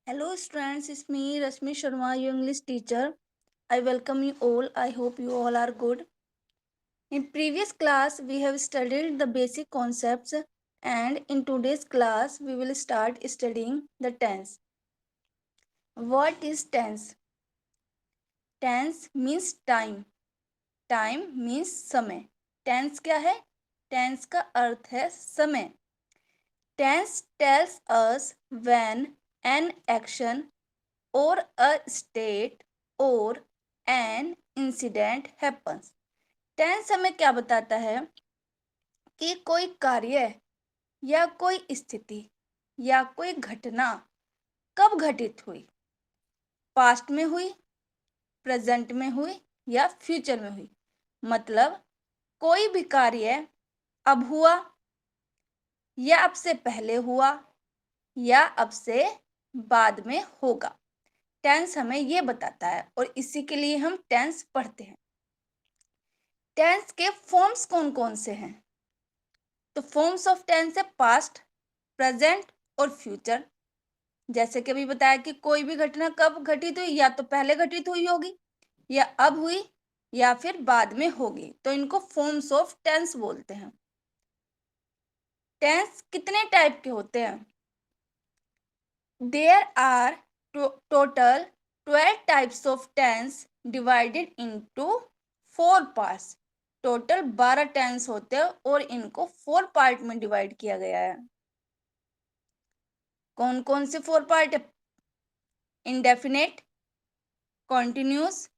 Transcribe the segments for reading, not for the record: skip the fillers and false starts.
Hello students, it's me Rashmi Sharma, your English teacher. I welcome you all. I hope you all are good. In previous class, we have studied the basic concepts and in today's class, we will start studying the tense. What is tense? Tense means time. Time means समय. Tense क्या है? Tense का अर्थ है समय. Tense tells us when an action or a state or an incident happens. Tense हमें क्या बताता है कि कोई कार्य या कोई स्थिति या कोई घटना कब घटित हुई, पास्ट में हुई, प्रेजेंट में हुई या फ्यूचर में हुई. मतलब कोई भी कार्य अब हुआ या अब से पहले हुआ या अब से बाद में होगा. टेंस हमें ये बताता है और इसी के लिए हम टेंस पढ़ते हैं. टेंस के फॉर्म्स कौन कौन से हैं? तो फॉर्म्स ऑफ टेंस है पास्ट, प्रेजेंट और फ्यूचर. जैसे कि अभी बताया कि कोई भी घटना कब घटित हुई, या तो पहले घटित हुई होगी या अब हुई या फिर बाद में होगी, तो इनको फॉर्म्स ऑफ टेंस बोलते हैं. टेंस कितने टाइप के होते हैं? There are total 12 types of tense divided into 4 parts. Total 12 tense होते हैं और इनको 4 पार्ट में डिवाइड किया गया है. कौन कौन से 4 पार्ट है? इंडेफिनेट, कॉन्टिन्यूस,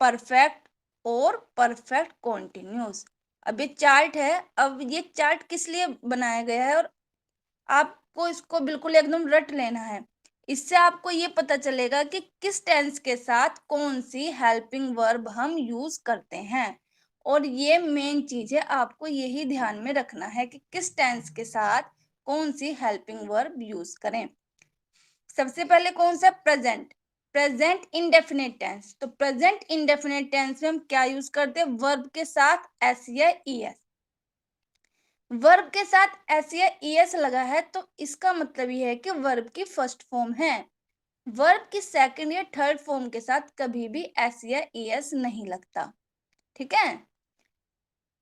परफेक्ट और परफेक्ट कॉन्टिन्यूस. अब ये चार्ट है. अब ये चार्ट किस लिए बनाया गया है और आपको इसको बिल्कुल एकदम रट लेना है. इससे आपको ये पता चलेगा कि किस टेंस के साथ कौन सी हेल्पिंग वर्ब हम यूज करते हैं. और ये मेन चीज है, आपको यही ध्यान में रखना है कि किस टेंस के साथ कौन सी हेल्पिंग वर्ब यूज करें. सबसे पहले कौन सा? प्रेजेंट. Present indefinite tense. तो प्रेजेंट इंडेफिनेट टेंस में हम क्या यूज करते हैं? वर्ब के साथ एस या ईएस. वर्ब के साथ एस या ईएस लगा है तो इसका मतलब ये है कि वर्ब की फर्स्ट फॉर्म है. वर्ब की सेकंड या थर्ड फॉर्म के साथ कभी भी एस या ईएस नहीं लगता. ठीक है.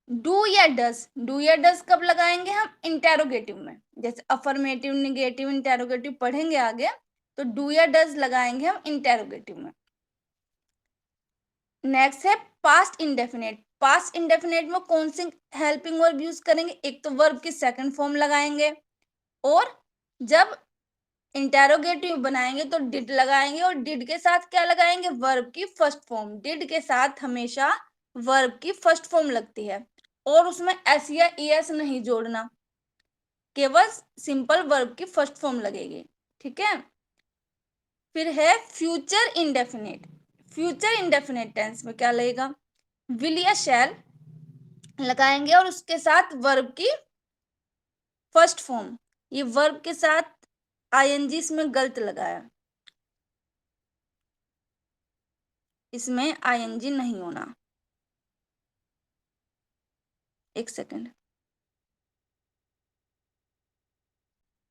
डू या डस. डू या डस कब लगाएंगे हम? इंटेरोगेटिव में. जैसे अफर्मेटिव, निगेटिव, इंटेरोगेटिव पढ़ेंगे आगे, तो डू या डस लगाएंगे हम इंटेरोगेटिव में. नेक्स्ट है पास्ट इंडेफिनेट. पास्ट इंडेफिनेट में कौन सी हेल्पिंग वर्ब यूज करेंगे? एक तो वर्ब की सेकंड फॉर्म लगाएंगे और जब इंटेरोगेटिव बनाएंगे तो डिड लगाएंगे और डिड के साथ क्या लगाएंगे? वर्ब की फर्स्ट फॉर्म. डिड के साथ हमेशा वर्ब की फर्स्ट फॉर्म लगती है और उसमें एस या ईएस नहीं जोड़ना, केवल सिंपल वर्ब की फर्स्ट फॉर्म लगेगी. ठीक है. फिर है future indefinite. Future indefinite tense में क्या लगेगा? विल या शैल लगाएंगे और उसके साथ वर्ब की फर्स्ट फॉर्म. ये वर्ब के साथ आईएनजी इसमें गलत लगाया, इसमें आईएनजी नहीं होना. एक सेकंड.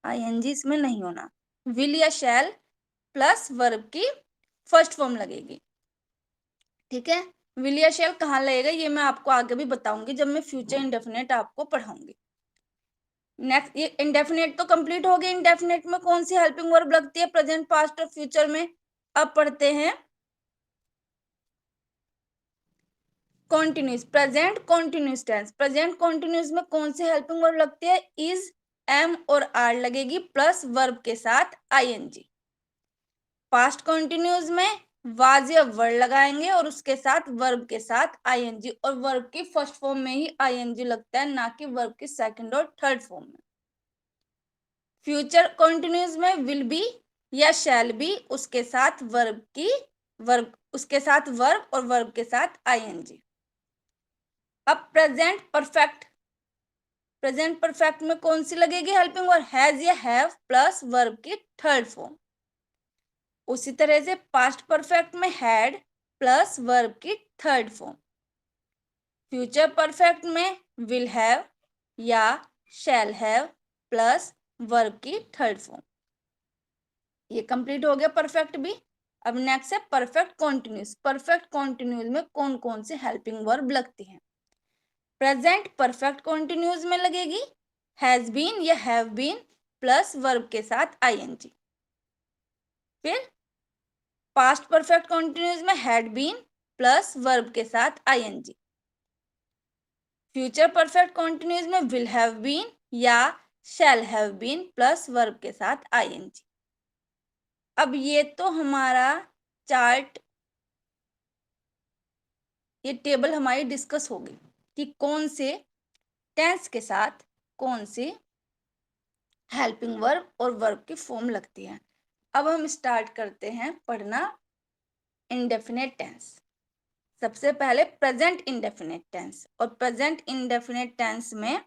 आईएनजी इसमें नहीं होना. विल या शैल प्लस वर्ब की फर्स्ट फॉर्म लगेगी. ठीक है. विल या शैल कहाँ लगेगा ये मैं आपको आगे भी बताऊंगी जब मैं फ्यूचर इंडेफिनेट आपको पढ़ाऊंगी. नेक्स्ट, ये इंडेफिनेट तो कंप्लीट हो गया. इंडेफिनेट में कौन सी हेल्पिंग वर्ब लगती है? प्रेजेंट, पास्ट और फ्यूचर में. अब पढ़ते हैं continuous. Present continuous tense. Present continuous में कौन सी हेल्पिंग वर्ब लगती है? इज, एम और आर लगेगी प्लस वर्ब के साथ आईएनजी. पास्ट कॉन्टिन्यूस में वाज या वर लगाएंगे और उसके साथ वर्ब के साथ आईएनजी, और वर्ब की फर्स्ट फॉर्म में ही आईएनजी लगता है, ना कि वर्ब की सेकंड और थर्ड फॉर्म में. फ्यूचर कॉन्टिन्यूस में विल बी या शैल बी, उसके साथ वर्ब और वर्ब के साथ आईएनजी. अब प्रेजेंट परफेक्ट. प्रेजेंट परफेक्ट में कौन सी लगेगी हेल्पिंग वर्ब? हैज या हैव प्लस वर्ब की थर्ड फॉर्म. उसी तरह से पास्ट परफेक्ट में हैड प्लस वर्ब की थर्ड फॉर्म. फ्यूचर परफेक्ट में विल हैव या शैल हैव प्लस वर्ब की थर्ड फॉर्म. ये कंप्लीट हो गया परफेक्ट भी। अब नेक्स्ट है परफेक्ट कॉन्टिन्यूस। परफेक्ट कॉन्टिन्यूस में कौन कौन से हेल्पिंग वर्ब लगती हैं? प्रेजेंट परफेक्ट कॉन्टिन्यूस में लगेगी हैज बीन या हैव बीन प्लस वर्ब के साथ आईएनजी। फिर पास्ट परफेक्ट कॉन्टिन्यूस में हैड बीन प्लस वर्ब के साथ आईएनजी। फ्यूचर परफेक्ट कॉन्टिन्यूस में विल हैव बीन या shall have been plus verb के साथ आईएनजी। अब ये तो हमारा चार्ट, ये टेबल हमारी डिस्कस होगी कि कौन से टेंस के साथ कौन सी हेल्पिंग वर्ब और वर्ब की फॉर्म लगती है। अब हम स्टार्ट करते हैं पढ़ना इंडेफिनेट टेंस। सबसे पहले प्रेजेंट इंडेफिनेट टेंस, और प्रेजेंट इंडेफिनेट टेंस में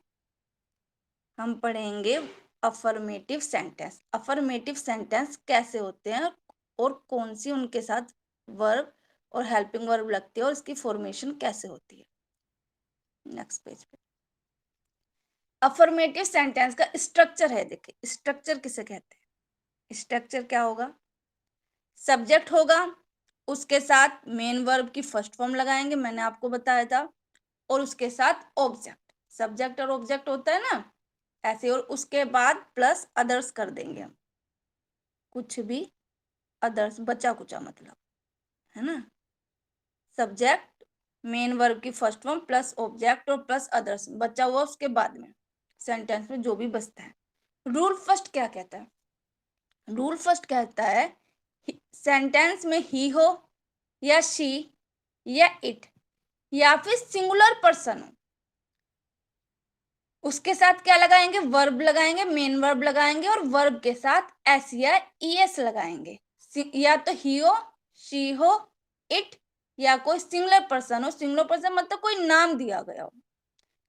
हम पढ़ेंगे अफर्मेटिव सेंटेंस। अफर्मेटिव सेंटेंस कैसे होते हैं और कौन सी उनके साथ वर्ब और हेल्पिंग वर्ब लगती है और इसकी फॉर्मेशन कैसे होती है। नेक्स्ट पेज पे अफर्मेटिव सेंटेंस का स्ट्रक्चर है। देखिए स्ट्रक्चर किसे कहते हैं? स्ट्रक्चर क्या होगा? सब्जेक्ट होगा, उसके साथ मेन वर्ब की फर्स्ट फॉर्म लगाएंगे, मैंने आपको बताया था, और उसके साथ ऑब्जेक्ट। सब्जेक्ट और ऑब्जेक्ट होता है ना ऐसे, और उसके बाद प्लस अदर्स कर देंगे हम, कुछ भी अदर्स, बचा कुचा मतलब, है ना। सब्जेक्ट मेन वर्ब की फर्स्ट फॉर्म प्लस ऑब्जेक्ट और प्लस अदर्स, बचा हुआ उसके बाद में सेंटेंस में जो भी बचता है। रूल फर्स्ट क्या कहता है? रूल फर्स्ट कहता है सेंटेंस में ही हो या शी या इट या फिर सिंगुलर पर्सन हो, उसके साथ क्या लगाएंगे? वर्ब लगाएंगे, मेन वर्ब लगाएंगे, और वर्ब के साथ एस या ईएस लगाएंगे। या तो ही हो, शी हो, इट, या कोई सिंगुलर पर्सन हो। सिंगुलर पर्सन मतलब कोई नाम दिया गया हो,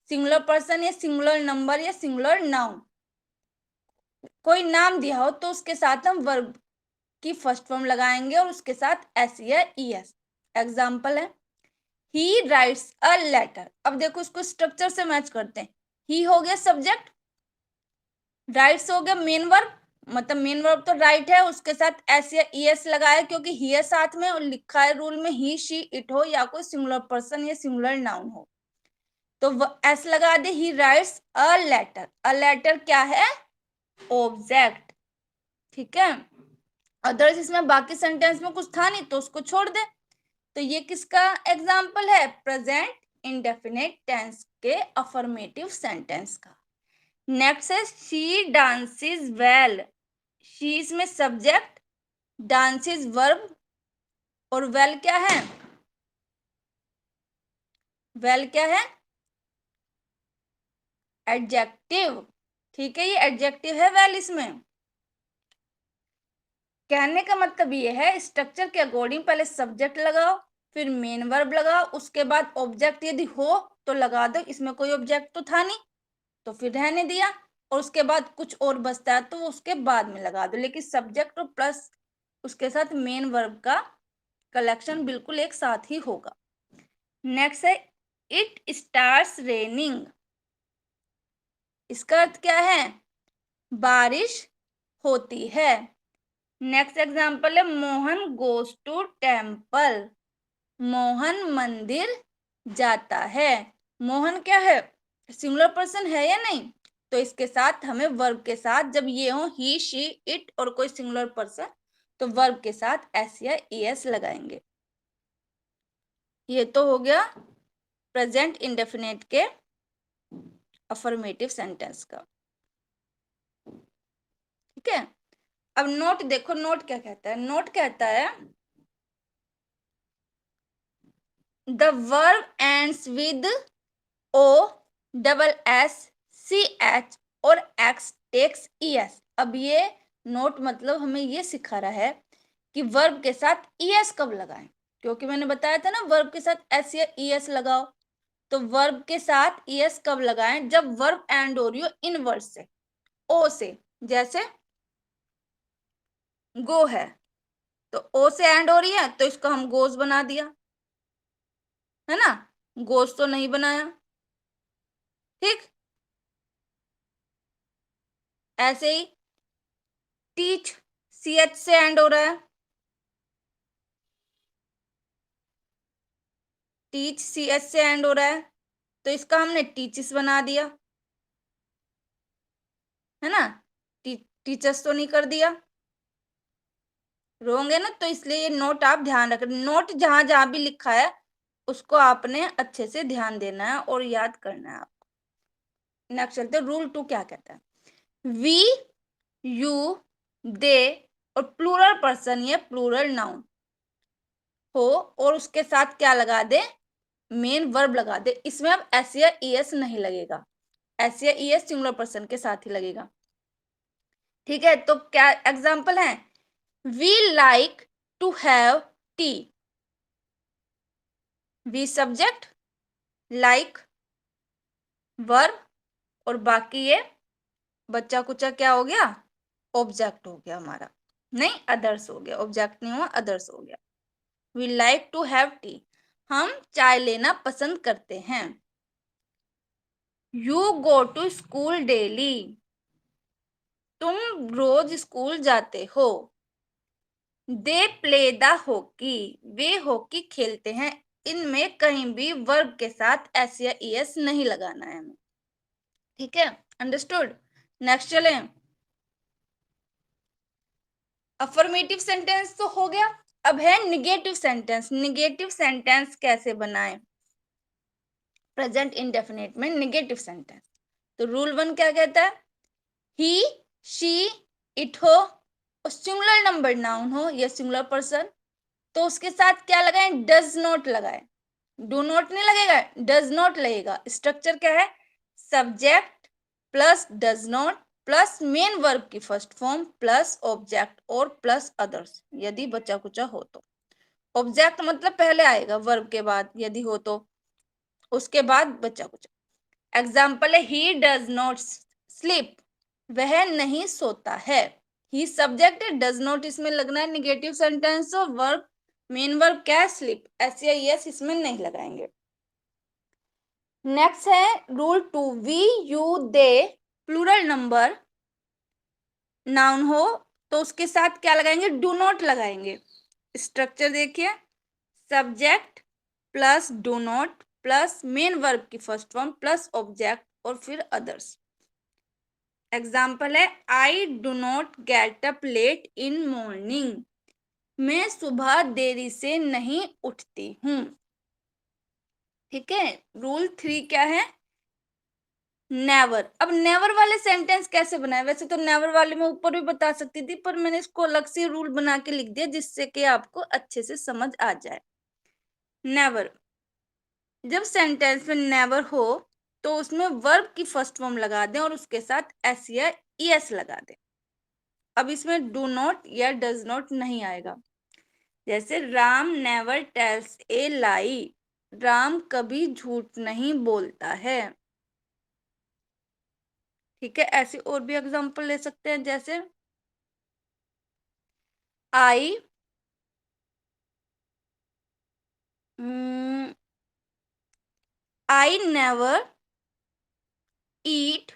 सिंगुलर पर्सन या सिंगुलर नंबर या सिंगुलर नाउन, कोई नाम दिया हो तो उसके साथ हम वर्ब की फर्स्ट फॉर्म लगाएंगे और उसके साथ एस या ईएस। एग्जाम्पल है ही राइट्स अ लेटर। अब देखो इसको स्ट्रक्चर से मैच करते हैं। ही हो गया सब्जेक्ट, राइट्स हो गया मेन वर्ब, मतलब मेन वर्ब तो राइट है, उसके साथ एस या ईएस लगाया क्योंकि ही है साथ में, और लिखा है रूल में ही शी इट हो या कोई सिंगुलर पर्सन या सिंगुलर नाउन हो तो एस लगा दे। He writes a letter. A letter क्या है? ऑब्जेक्ट। ठीक है, अदर्स इसमें बाकी सेंटेंस में कुछ था नहीं तो उसको छोड़ दे। तो ये किसका एग्जाम्पल है? प्रेजेंट इंडेफिनिट टेंस के अफर्मेटिव सेंटेंस का। नेक्स्ट है शी डांसेस वेल। शी इसमें सब्जेक्ट, डांसेस वर्ब, और वेल क्या है? वेल क्या है? एडजेक्टिव। ठीक है, ये एडजेक्टिव है वेल इसमें। कहने का मतलब ये है स्ट्रक्चर के अकॉर्डिंग पहले सब्जेक्ट लगाओ, फिर मेन वर्ब लगाओ, उसके बाद ऑब्जेक्ट यदि हो तो लगा दो। इसमें कोई ऑब्जेक्ट तो था नहीं तो फिर रहने दिया, और उसके बाद कुछ और बचता है तो उसके बाद में लगा दो, लेकिन सब्जेक्ट और प्लस उसके साथ मेन वर्ब का कलेक्शन बिल्कुल एक साथ ही होगा। नेक्स्ट है इट स्टार्ट्स रेनिंग। इसका अर्थ क्या है? बारिश होती है। नेक्स्ट एग्जाम्पल है Mohan goes to temple. Mohan मंदिर जाता है। मोहन क्या है? सिंगुलर पर्सन है या नहीं? तो इसके साथ हमें वर्ब के साथ जब ये हो ही शी इट और कोई सिंगुलर पर्सन तो वर्ब के साथ एस या ईएस लगाएंगे। ये तो हो गया प्रेजेंट इंडेफिनिट के अफर्मेटिव सेंटेंस का। ठीक है, अब नोट देखो, नोट क्या कहता है? नोट कहता है the verb ends with O double S C H और एक्स टेक्स ई एस। अब ये नोट मतलब हमें ये सिखा रहा है कि वर्ब के साथ ई एस कब लगाएं, क्योंकि मैंने बताया था ना वर्ब के साथ एस या ई एस लगाओ। तो वर्ब के साथ ई एस कब लगाएं? जब वर्ब एंड हो रही हो इन वर्ड से, ओ से। जैसे गो है तो ओ से एंड हो रही है तो इसको हम गोज बना दिया, है ना। गोज तो नहीं बनाया। ठीक, ऐसे ही टीच CH से एंड हो रहा है, टीच CH से एंड हो रहा है, तो इसका हमने टीचिस बना दिया, है ना। टीचर्स तो नहीं कर दिया, रोंग है ना, तो इसलिए ये नोट आप ध्यान रख, नोट जहां जहां भी लिखा है उसको आपने अच्छे से ध्यान देना है और याद करना है आपको। नेक्स्ट चलते, रूल 2 क्या कहता है। वी, यू, दे और प्लूरल पर्सन या प्लूरल नाउन हो और उसके साथ क्या लगा दे, मेन वर्ब लगा दे। इसमें अब एस या ईएस नहीं लगेगा, एस या ईएस सिंगुलर पर्सन के साथ ही लगेगा, ठीक है। तो क्या एग्जाम्पल है, we like to have tea, we subject, like verb और बाकी ये बच्चा कुचा क्या हो गया, ऑब्जेक्ट हो गया हमारा, नहीं अदर्स हो गया, ऑब्जेक्ट नहीं हुआ अदर्स हो गया। We like to have tea, हम चाय लेना पसंद करते हैं। You go to school daily, तुम रोज स्कूल जाते हो। दे प्ले द हॉकी, वे हॉकी खेलते हैं। इनमें कहीं भी वर्ब के साथ एस या ईएस नहीं लगाना है हमें, ठीक है, अंडरस्टूड। नेक्स्ट चले, अफर्मेटिव सेंटेंस तो हो गया, अब है निगेटिव सेंटेंस। निगेटिव सेंटेंस कैसे बनाएं, प्रेजेंट इंडेफिनिट में निगेटिव सेंटेंस। तो रूल 1 क्या कहता है, ही, शी, इट हो और सिंगुलर नंबर नाउन हो या सिंगुलर पर्सन, तो उसके साथ क्या लगाएं, डज नॉट लगाएं। डू नॉट नहीं लगेगा, डज नॉट लगेगा। स्ट्रक्चर क्या है, subject plus does not plus main verb की फर्स्ट फॉर्म प्लस ऑब्जेक्ट और प्लस अदर्स यदि बचा कुचा हो तो। ऑब्जेक्ट मतलब पहले आएगा वर्ब के बाद यदि हो तो, उसके बाद बचा कुचा। एग्जाम्पल है, ही डज नॉट स्लीप, वह नहीं सोता है। ही सब्जेक्ट है, डज नॉट इसमें लगना है निगेटिव सेंटेंस, और वर्ब मेन वर्ब क्या है, स्लीप, एस या यस इसमें नहीं लगाएंगे। नेक्स्ट है rule 2, we, you, they plural number noun हो तो उसके साथ क्या लगाएंगे, डू नॉट लगाएंगे। स्ट्रक्चर देखिए, subject plus do not plus main verb की फर्स्ट फॉर्म प्लस ऑब्जेक्ट और फिर अदर्स। एग्जाम्पल है, I do not get up late in morning, मैं सुबह देरी से नहीं उठती हूँ, ठीक है। रूल 3 क्या है, नेवर। अब नेवर वाले सेंटेंस कैसे बनाए, वैसे तो नेवर वाले में ऊपर भी बता सकती थी पर मैंने इसको अलग से रूल बना के लिख दिया जिससे कि आपको अच्छे से समझ आ जाए। नेवर, जब सेंटेंस में नेवर हो तो उसमें वर्ब की फर्स्ट फॉर्म लगा दें और उसके साथ एस या ईएस लगा दें। अब इसमें डू नॉट या डज नॉट नहीं आएगा। जैसे राम नेवर टेल्स ए लाई, राम कभी झूठ नहीं बोलता है, ठीक है। ऐसे और भी एग्जांपल ले सकते हैं, जैसे I I never eat,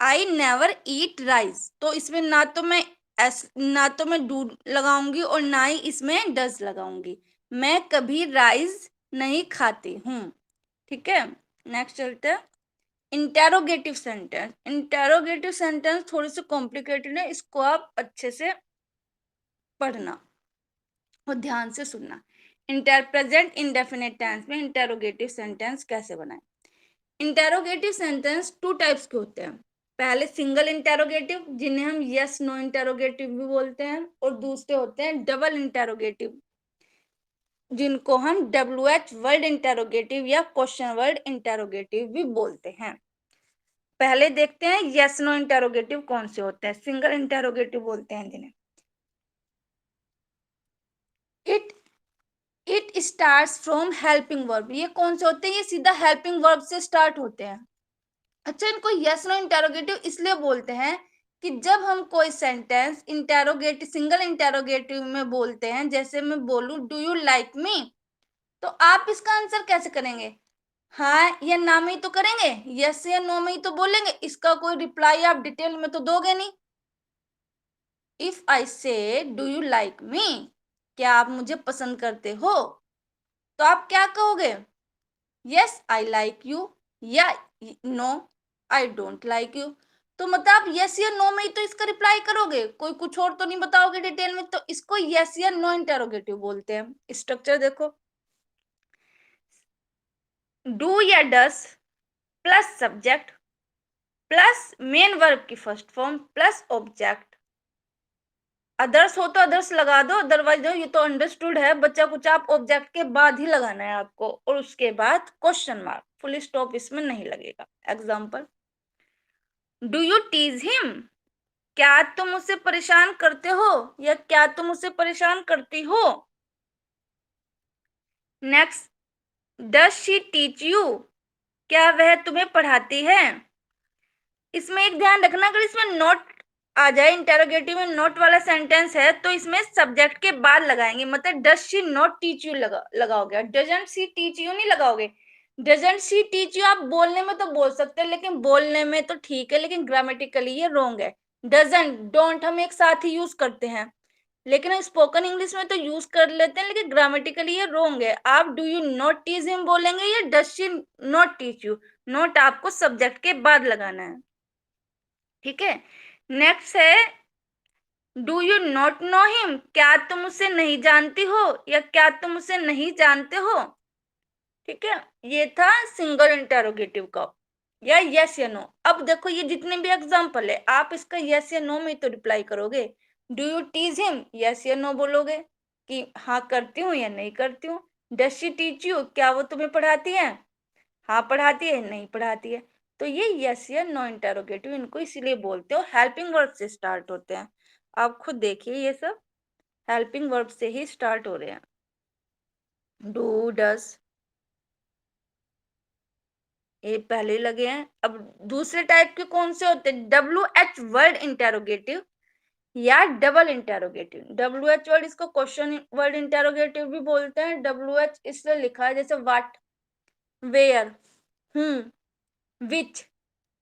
I never eat rice, तो इसमें ना तो मैं डू लगाऊंगी और ना ही इसमें डज लगाऊंगी, मैं कभी राइस नहीं खाती हूँ, ठीक है। नेक्स्ट चलते हैं, इंटेरोगेटिव सेंटेंस। इंटेरोगेटिव सेंटेंस थोड़ी सी कॉम्प्लिकेटेड है, इसको आप अच्छे से पढ़ना और ध्यान से सुनना। प्रेजेंट इंडेफिनिट टेंस में इंटेरोगेटिव सेंटेंस कैसे बनाएं। इंटेरोगेटिव सेंटेंस 2 टाइप्स के होते हैं। पहले सिंगल इंटेरोगेटिव जिन्हें हम यस नो इंटेरोगेटिव भी बोलते हैं, और दूसरे होते हैं डबल इंटेरोगेटिव जिनको हम WH वर्ड इंटेरोगेटिव या क्वेश्चन वर्ड इंटेरोगेटिव भी बोलते हैं। पहले देखते हैं यस नो इंटेरोगेटिव कौन से होते हैं, सिंगल इंटेरोगेटिव बोलते हैं जिन्हें। It it starts from helping verb, ये कौन से होते हैं, ये सीधा हेल्पिंग वर्ब से स्टार्ट होते हैं। अच्छा, इनको यस नो इंटेरोगेटिव इसलिए बोलते हैं कि जब हम कोई सेंटेंस इंटेरोगेटिव सिंगल इंटेरोगेटिव में बोलते हैं, जैसे मैं बोलूं डू यू लाइक मी, तो आप इसका आंसर कैसे करेंगे, हाँ या ना में ही तो करेंगे, यस या नो में ही तो बोलेंगे, इसका कोई रिप्लाई आप डिटेल में तो दोगे नहीं, इफ आई से डू यू लाइक मी, क्या आप मुझे पसंद करते हो, तो आप क्या कहोगे? यस आई लाइक यू या no I don't like you. तो मतलब आप यस या नो में ही तो इसका रिप्लाई करोगे, कोई कुछ और तो नहीं बताओगे डिटेल में। तो इसको यस या नो इंटेरोगेटिव बोलते हैं। स्ट्रक्चर देखो, डू या does plus subject plus main verb की first form plus object. Others हो तो अदर्स लगा दो, अदरवाइज ये तो अंडरस्टूड है, बच्चा कुछ आप ऑब्जेक्ट के बाद ही लगाना है आपको, और उसके बाद क्वेश्चन मार्क, फुल स्टॉप इसमें नहीं लगेगा। Example, do you tease him, क्या तुम उसे परेशान करते हो या क्या तुम उसे परेशान करती हो। Next, does she teach you, क्या वह तुम्हें पढ़ाती है। इसमें एक ध्यान रखना, अगर इसमें नॉट आ जाए, इंटेरोगेटिव में नॉट वाला सेंटेंस है तो इसमें सब्जेक्ट के बाद लगाएंगे, मतलब does she not teach you लगाओगे, डजंट शी टीच यू नहीं लगाओगे। डजंट शी टीच यू आप बोलने में तो बोल सकते हैं, लेकिन बोलने में तो ठीक है, लेकिन ग्रामेटिकली ये रॉन्ग है। डजंट डोंट हम एक साथ ही यूज करते हैं, लेकिन स्पोकन इंग्लिश में तो यूज कर लेते हैं, लेकिन ग्रामेटिकली ये रॉन्ग है। आप do you not teach him बोलेंगे या does she not teach you, not आपको सब्जेक्ट के बाद लगाना है, ठीक है। नेक्स्ट है, do you not know him, क्या तुम उसे नहीं जानती हो या क्या तुम उसे नहीं जानते हो, ठीक है। ये था सिंगल इंटेरोगेटिव का, या यस या नो। अब देखो ये जितने भी एग्जांपल है, आप इसका यस या नो में तो रिप्लाई करोगे। Do you tease him, yes या नो बोलोगे कि हाँ करती हूँ या नहीं करती हूँ। डज शी टीच यू, क्या वो तुम्हें पढ़ाती है, हाँ पढ़ाती है नहीं पढ़ाती है। तो ये यस या नो इंटेरोगेटिव, इनको इसीलिए बोलते हो हेल्पिंग वर्ब से स्टार्ट होते हैं। आप खुद देखिए ये सब हेल्पिंग वर्ब से ही स्टार्ट हो रहे हैं। डू डस ये पहले लगे हैं। अब दूसरे टाइप के कौन से होते हैं, WH वर्ड इंटेरोगेटिव या डबल इंटेरोगेटिव। WH वर्ड इसको क्वेश्चन वर्ड इंटेरोगेटिव भी बोलते हैं। WH इसलिए लिखा है जैसे व्हाट, वेयर, विच,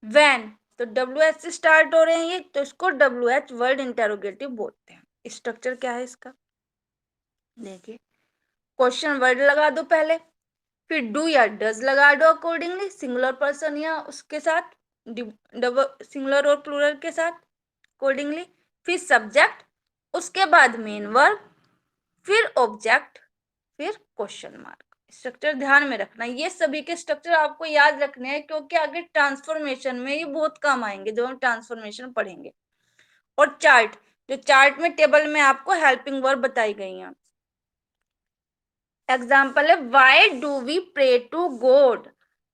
व्हेन, तो WH से स्टार्ट हो रहे हैं ये, तो इसको WH वर्ड इंटेरोगेटिव बोलते हैं। स्ट्रक्चर क्या है इसका देखिए, क्वेश्चन वर्ड लगा दो पहले, फिर डू या डज लगा दो अकॉर्डिंगली, सिंगुलर पर्सन या उसके साथ, डबल सिंगुलर और प्लूरल के साथ अकॉर्डिंगली, फिर सब्जेक्ट, उसके बाद मेन वर्ब, फिर ऑब्जेक्ट, फिर क्वेश्चन मार्क। स्ट्रक्चर ध्यान में रखना, ये सभी के स्ट्रक्चर आपको याद रखने हैं, क्योंकि आगे ट्रांसफॉर्मेशन में ये बहुत काम आएंगे जब हम ट्रांसफॉर्मेशन पढ़ेंगे। और चार्ट, जो चार्ट में टेबल में आपको हेल्पिंग वर्ब बताई गई हैं। एग्जाम्पल है, why do we pray to god,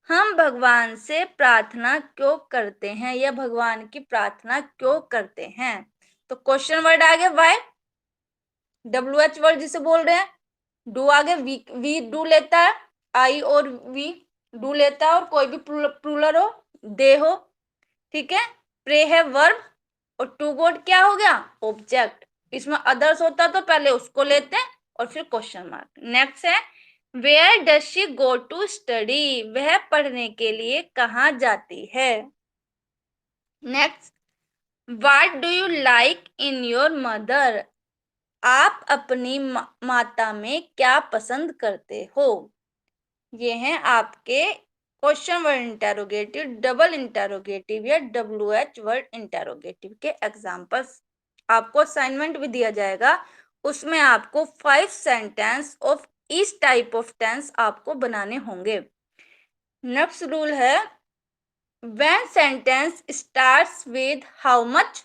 हम भगवान से प्रार्थना क्यों करते हैं या भगवान की प्रार्थना क्यों करते हैं। तो क्वेश्चन वर्ड आ गया वाई, WH वर्ड जिसे बोल रहे हैं, डू आगे वी डू लेता है, आई और वी डू लेता है, और कोई भी प्लूरल हो, दे हो, ठीक है। प्रे है वर्ब, और टू गॉड क्या हो गया, ऑब्जेक्ट। इसमें अदर्स होता तो पहले उसको लेते हैं और फिर क्वेश्चन मार्क। नेक्स्ट है, where does she go to study, वह पढ़ने के लिए कहाँ जाती है। Next, what do you like in your mother, आप अपनी माता में क्या पसंद करते हो। ये हैं आपके question word interrogative, double interrogative या WH वर्ड इंटेरोगेटिव के एग्जांपल्स। आपको असाइनमेंट भी दिया जाएगा, उसमें आपको 5 sentence of each type of tense आपको बनाने होंगे। नेक्स्ट रूल है, when sentence starts with how much,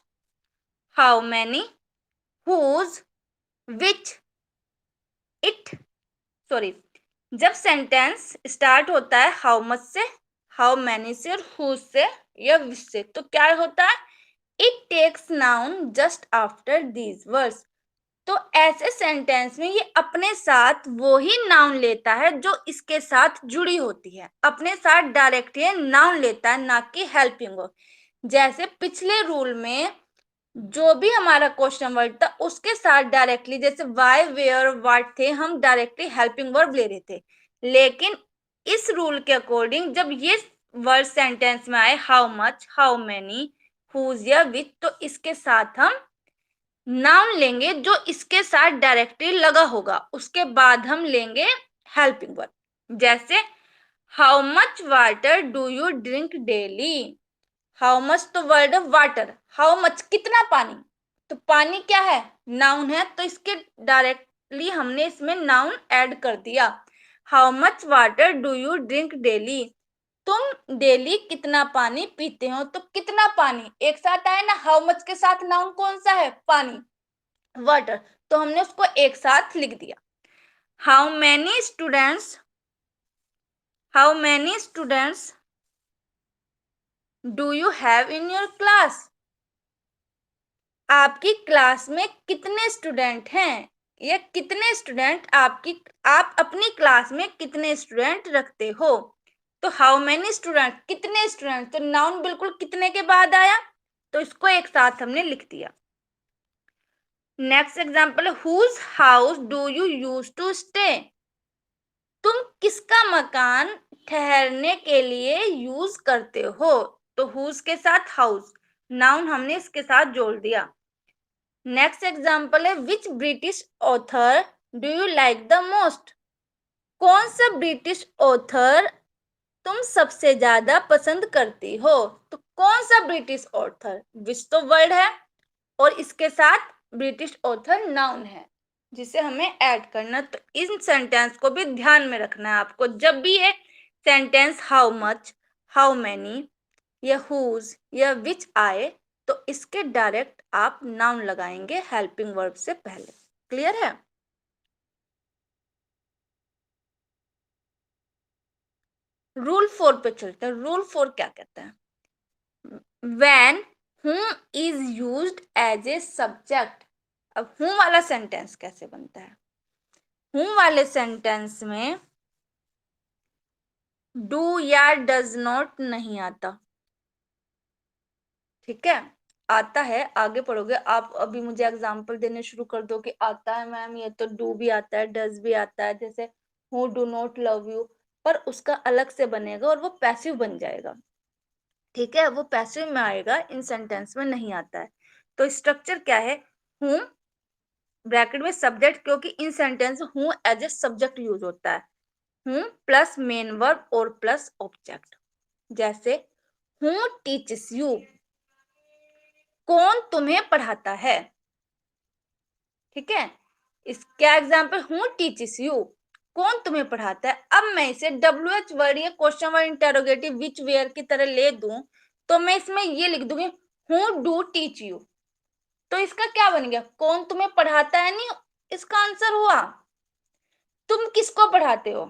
how many, whose, which, it, sorry, जब सेंटेंस स्टार्ट होता है हाउ मच से, हाउ मैनी से और हु से या विच से, तो क्या होता है, it takes noun just after these words. तो ऐसे सेंटेंस में ये अपने साथ वो ही नाउन लेता है जो इसके साथ जुड़ी होती है, अपने साथ डायरेक्ट ये नाउन लेता है, ना कि हेल्पिंग वर्ब। जैसे पिछले रूल में जो भी हमारा क्वेश्चन वर्ड था उसके साथ डायरेक्टली, जैसे वाई वेयर व्हाट थे, हम डायरेक्टली हेल्पिंग वर्ब ले रहे थे। लेकिन इस रूल के अकॉर्डिंग जब ये वर्ड सेंटेंस में आए how much, how many, whose या विच, तो इसके साथ हम नाउन लेंगे जो इसके साथ डायरेक्टली लगा होगा, उसके बाद हम लेंगे हेल्पिंग वर्ब। जैसे how much water do you drink daily. How much तो word of water, how much कितना पानी, तो पानी क्या है, नाउन है, तो इसके डायरेक्टली हमने इसमें नाउन ऐड कर दिया। How much water do you drink daily, तुम डेली कितना पानी पीते हो, तो कितना पानी एक साथ आए ना, हाउ मच के साथ नाउन कौन सा है, पानी, वाटर, तो हमने उसको एक साथ लिख दिया। How many students, how many students do you have in your class, आपकी क्लास में कितने स्टूडेंट हैं, या कितने स्टूडेंट आप अपनी क्लास में कितने स्टूडेंट रखते हो। तो हाउ मेनी स्टूडेंट, कितने स्टूडेंट, तो नाउन बिल्कुल कितने के बाद आया, तो इसको एक साथ हमने लिख दिया। Next example, whose house do you use to stay, तुम किसका मकान ठहरने के लिए यूज करते हो, तो हुज के साथ हाउस, नाउन हमने इसके साथ जोड़ दिया। नेक्स्ट एग्जाम्पल है, विच British author do you like the most, कौन सा ब्रिटिश ऑथर तुम सबसे ज्यादा पसंद करती हो, तो कौन सा ब्रिटिश ऑथर, विच तो वर्ड है और इसके साथ ब्रिटिश ऑथर नाउन है जिसे हमें ऐड करना। तो इन सेंटेंस को भी ध्यान में रखना है आपको, जब भी ये sentence how much, how many या हुज या विच आए, तो इसके डायरेक्ट आप नाउन लगाएंगे हेल्पिंग वर्ब से पहले। क्लियर है। रूल 4 पे चलते हैं। रूल 4 क्या कहता है, when whom is used as a subject. अब whom वाला सेंटेंस कैसे बनता है, whom वाले सेंटेंस में डू या डज नॉट नहीं आता, ठीक है, आता है, आगे पढ़ोगे आप, अभी मुझे एग्जांपल देने शुरू कर दो कि आता है मैम, ये तो डू भी आता है, डज भी आता है, जैसे who do not love you, पर उसका अलग से बनेगा और वो पैसिव बन जाएगा, ठीक है, वो पैसिव में आएगा, इन सेंटेंस में नहीं आता है। तो स्ट्रक्चर क्या है, हूँ ब्रैकेट में सब्जेक्ट, क्योंकि इन सेंटेंस हूँ एज ए सब्जेक्ट यूज होता है, हूँ प्लस मेन वर्ब और प्लस ऑब्जेक्ट। जैसे हूँ टीचेस यू, कौन तुम्हें पढ़ाता है, ठीक है, इसका एग्जाम्पल हूँ टीचेस यू, कौन तुम्हें पढ़ाता है। अब मैं इसे WH वर्ड या question word interrogative which where की तरह ले दूं, तो मैं इसमें ये लिख दूंगी हु डू टीच यू, तो इसका क्या बन गया, कौन तुम्हें पढ़ाता है, नहीं, इसका आंसर हुआ तुम किसको पढ़ाते हो,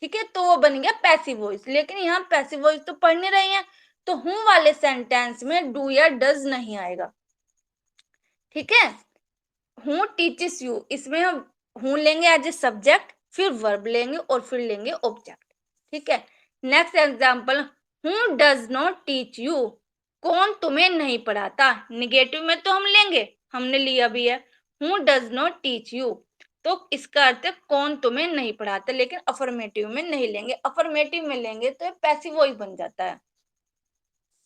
ठीक है, तो वो बन गया पैसिव वॉइस। लेकिन यहाँ पैसिव वॉइस तो पढ़ नहीं रही है, तो हूँ वाले सेंटेंस में डू या डज नहीं आएगा, ठीक है। हूँ टीचेस यू, इसमें हम हूँ लेंगे एज ए सब्जेक्ट, फिर वर्ब लेंगे और फिर लेंगे ऑब्जेक्ट, ठीक है। नेक्स्ट एग्जाम्पल, हूँ डज नॉट टीच यू, कौन तुम्हें नहीं पढ़ाता, निगेटिव में तो हम लेंगे, हमने लिया भी है, हूँ डज नॉट टीच यू, तो इसका अर्थ है कौन तुम्हें नहीं पढ़ाता, लेकिन अफर्मेटिव में नहीं लेंगे, अफर्मेटिव में लेंगे तो पैसिव वॉइस बन जाता है,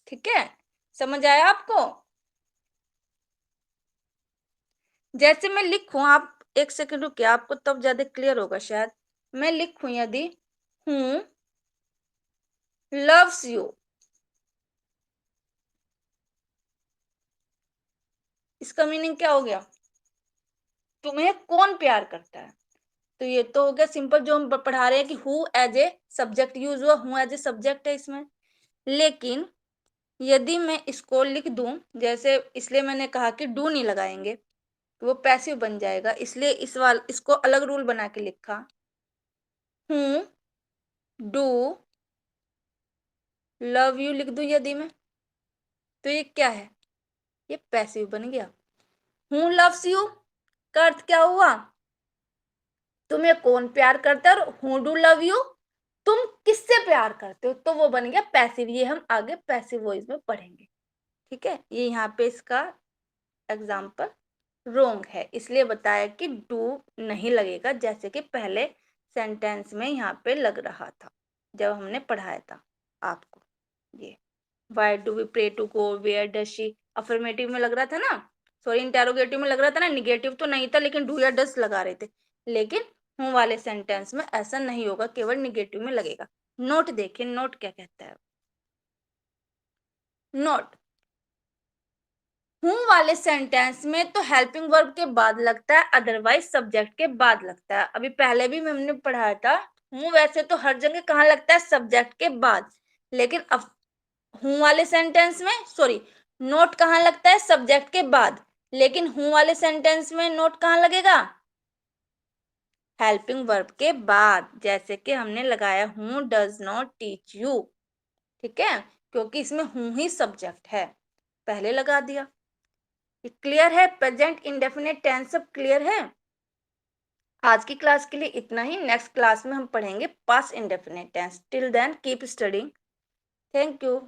ठीक है, समझ आया आपको। जैसे मैं लिखूं, आप एक सेकंड रुकिए, आपको तब ज्यादा क्लियर होगा शायद। मैं लिखूं यदि हूँ लव्स यू, इसका मीनिंग क्या हो गया, तुम्हें कौन प्यार करता है। तो ये तो हो गया सिंपल, जो हम पढ़ा रहे हैं कि who as a subject use हुआ, हु एज ए सब्जेक्ट है इसमें। लेकिन यदि मैं इसको लिख दूं, जैसे इसलिए मैंने कहा कि डू नहीं लगाएंगे, तो वो पैसिव बन जाएगा, इसलिए इसको अलग रूल बना के लिखा, हूँ डू लव यू लिख दूं यदि मैं, तो ये क्या है, ये पैसिव बन गया। हूँ लव्स यू का अर्थ क्या हुआ, तुम्हें कौन प्यार करता है, और हु डू लव यू, तुम किससे प्यार करते हो, तो वो बन गया पैसिव। ये हम आगे पैसिव वॉइस में पढ़ेंगे, ठीक है। ये यहाँ पे इसका एग्जाम्पल रोंग है, इसलिए बताया कि डू नहीं लगेगा, जैसे कि पहले सेंटेंस में यहाँ पे लग रहा था जब हमने पढ़ाया था आपको। ये why do we pray to go, where does she, affirmative में लग रहा था ना, सॉरी इंटेरोगेटिव में लग रहा था ना, निगेटिव तो नहीं था लेकिन डू या डस लगा रहे थे। लेकिन हूँ वाले सेंटेंस में ऐसा नहीं होगा, केवल निगेटिव में लगेगा। नोट देखिए, नोट क्या कहता है। नोट, हूँ वाले सेंटेंस में तो हेल्पिंग वर्ब के बाद लगता है, अदरवाइज सब्जेक्ट के बाद लगता है। अभी पहले भी हमने पढ़ाया था, हूँ वैसे तो हर जगह कहाँ लगता है, सब्जेक्ट के बाद। लेकिन अब हूँ वाले सेंटेंस में, सॉरी, नोट कहाँ लगता है, सब्जेक्ट के बाद। लेकिन हूँ वाले सेंटेंस में नोट कहाँ लगेगा, हेल्पिंग वर्ब के बाद। जैसे कि हमने लगाया हूँ डज नॉट टीच यू, ठीक है, क्योंकि इसमें हूँ ही सब्जेक्ट है, पहले लगा दिया। क्लियर है, प्रेजेंट इंडेफिनिट टेंस सब क्लियर है। आज की क्लास के लिए इतना ही। नेक्स्ट क्लास में हम पढ़ेंगे past indefinite tense. Till then keep studying. Thank you.